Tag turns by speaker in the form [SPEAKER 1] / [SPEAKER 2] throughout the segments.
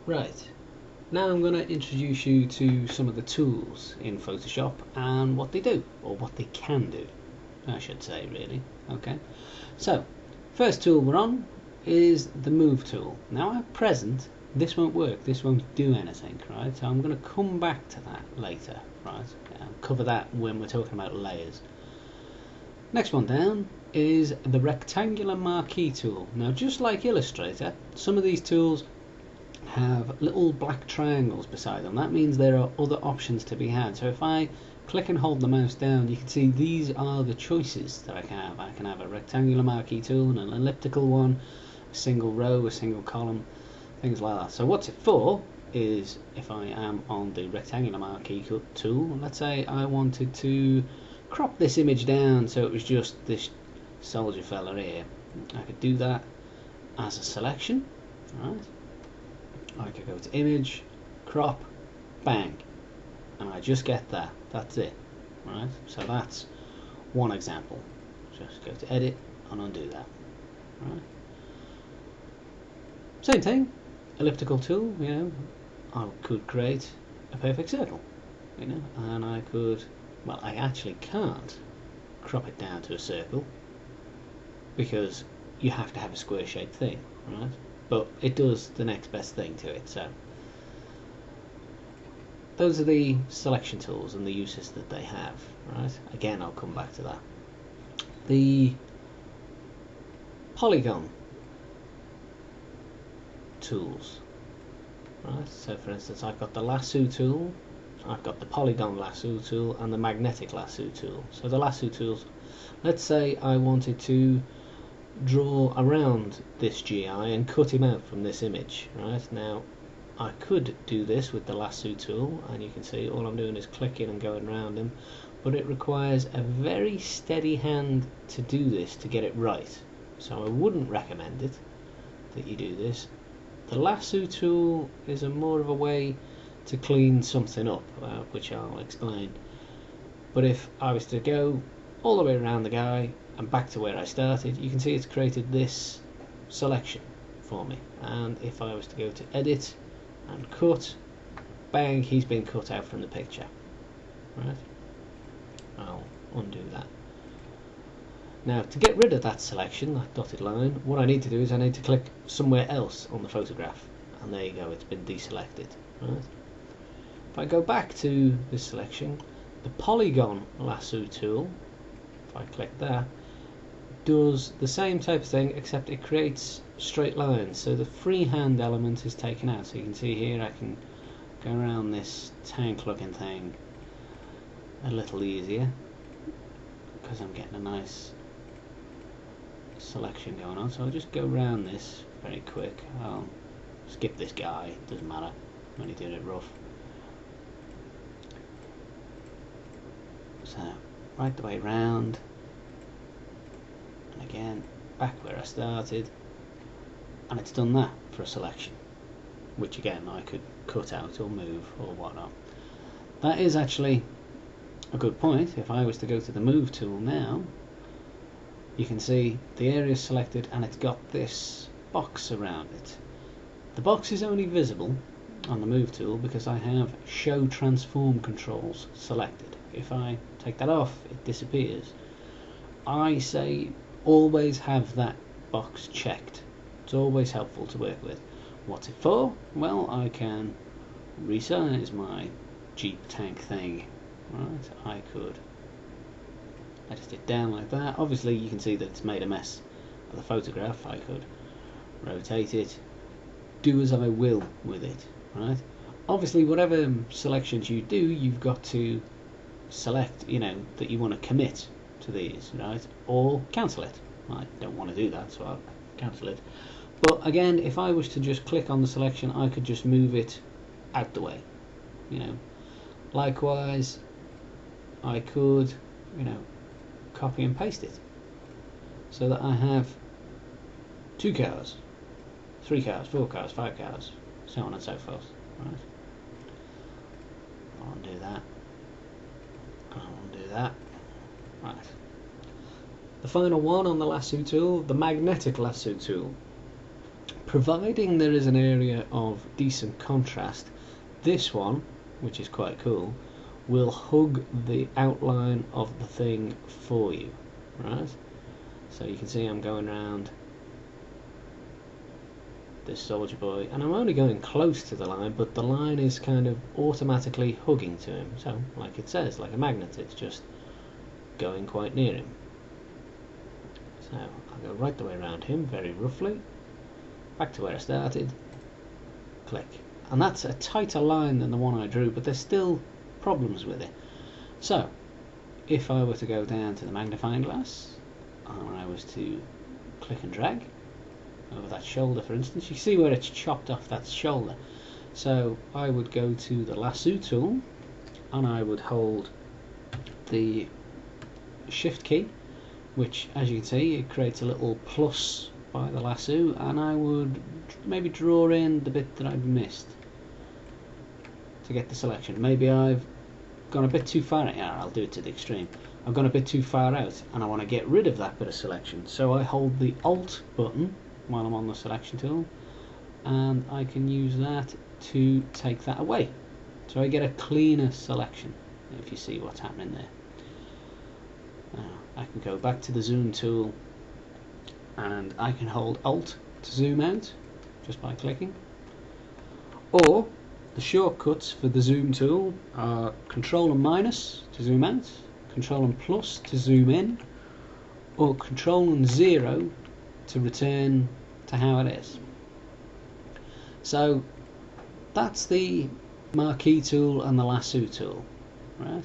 [SPEAKER 1] Right, now I'm going to introduce you to some of the tools in Photoshop and what they do, or what they can do, I should say, really. Okay, so first tool we're on is the Move tool. Now at present this won't work, this won't do anything, right? So I'm going to come back to that later, right? I'll cover that when we're talking about layers. Next one down is the Rectangular Marquee tool. Now just like Illustrator, some of these tools have little black triangles beside them. That means there are other options to be had. So if I click and hold the mouse down, you can see these are the choices that I can have. I can have a rectangular marquee tool, an elliptical one, a single row, a single column, things like that. So what's it for is, if I am on the rectangular marquee tool, let's say I wanted to crop this image down so it was just this soldier fella here, I could do that as a selection, right? I could go to image, crop, bang, and I just get that. That's it, right? So that's one example. Just go to edit and undo that, right? Same thing, elliptical tool, you know, I could create a perfect circle, you know, and I could, well, I actually can't crop it down to a circle because you have to have a square shaped thing, right? But it does the next best thing to it. So those are the selection tools and the uses that they have, right? Again, I'll come back to that. The polygon tools, right? So for instance, I've got the lasso tool, I've got the polygon lasso tool, and the magnetic lasso tool. So the lasso tools, let's say I wanted to draw around this GI and cut him out from this image, right? Now I could do this with the lasso tool, and you can see all I'm doing is clicking and going around him, but it requires a very steady hand to do this, to get it right. So I wouldn't recommend it that you do this. The lasso tool is more of a way to clean something up, which I'll explain. But if I was to go all the way around the guy and back to where I started, you can see it's created this selection for me. And if I was to go to edit and cut, bang, he's been cut out from the picture, right? I'll undo that. Now to get rid of that selection, that dotted line, what I need to do is I need to click somewhere else on the photograph, and there you go, it's been deselected, right? If I go back to this selection, the polygon lasso tool, if I click that, does the same type of thing, except it creates straight lines, so the freehand element is taken out. So you can see here I can go around this tank looking thing a little easier because I'm getting a nice selection going on. So I'll just go around this very quick. I'll skip this guy, doesn't matter, I'm only doing it rough. So right the way round, and again back where I started, and it's done that for a selection, which again I could cut out or move or whatnot. That is actually a good point. If I was to go to the Move tool now, you can see the area is selected and it's got this box around it. The box is only visible on the Move tool because I have Show Transform Controls selected. If I take that off, it disappears. I say always have that box checked. It's always helpful to work with. What's it for? Well, I can resize my Jeep tank thing, right? I could edit it down like that. Obviously you can see that it's made a mess of the photograph. I could rotate it, do as I will with it, right? Obviously whatever selections you do, you've got to select, you know, that you want to commit to these, right? Or cancel it. I don't want to do that, so I'll cancel it. But again, if I was to just click on the selection, I could just move it out the way, you know. Likewise, I could, you know, copy and paste it so that I have 2 cars, 3 cars, 4 cars, 5 cars, so on and so forth, right? I'll undo that. I'll undo that. Right. The final one on the lasso tool, the magnetic lasso tool. providing there is an area of decent contrast, this one, which is quite cool, will hug the outline of the thing for you, right? So you can see I'm going around this soldier boy, and I'm only going close to the line, but the line is kind of automatically hugging to him, so like it says, like a magnet, it's just going quite near him. So I'll go right the way around him very roughly, back to where I started, click, and that's a tighter line than the one I drew, but there's still problems with it. So if I were to go down to the magnifying glass and I was to click and drag over that shoulder, for instance, you see where it's chopped off that shoulder. So I would go to the lasso tool and I would hold the shift key, which as you can see it creates a little plus by the lasso, and I would maybe draw in the bit that I've missed to get the selection. Maybe I've gone a bit too far out. Yeah, I'll do it to the extreme. I've gone a bit too far out and I want to get rid of that bit of selection, so I hold the Alt button while I'm on the selection tool, and I can use that to take that away, so I get a cleaner selection, if you see what's happening there. I can go back to the zoom tool and I can hold Alt to zoom out just by clicking, or the shortcuts for the zoom tool are Control and minus to zoom out, Control and plus to zoom in, or Control and 0 to return to how it is. So that's the marquee tool and the lasso tool, right?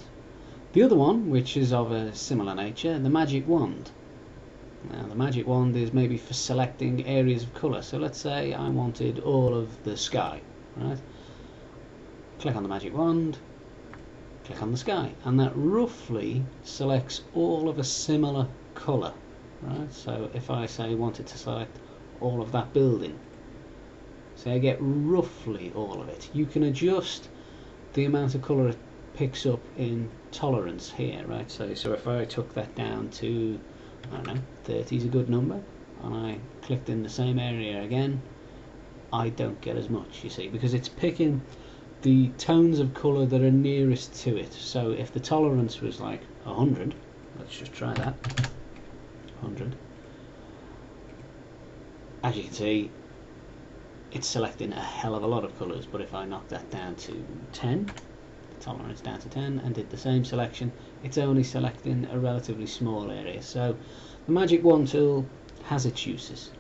[SPEAKER 1] The other one, which is of a similar nature, the magic wand. Now the magic wand is maybe for selecting areas of colour. So let's say I wanted all of the sky, right? Click on the magic wand, click on the sky, and that roughly selects all of a similar colour, right? So if I say wanted to select all of that building, so I get roughly all of it. You can adjust the amount of colour it picks up in tolerance here, right? So if I took that down to, I don't know, 30 is a good number, and I clicked in the same area again, I don't get as much, you see, because it's picking the tones of colour that are nearest to it. So if the tolerance was like 100, let's just try that, 100, as you can see it's selecting a hell of a lot of colours. But if I knock that down to 10, the tolerance down to 10, and did the same selection, it's only selecting a relatively small area. So the magic wand tool has its uses.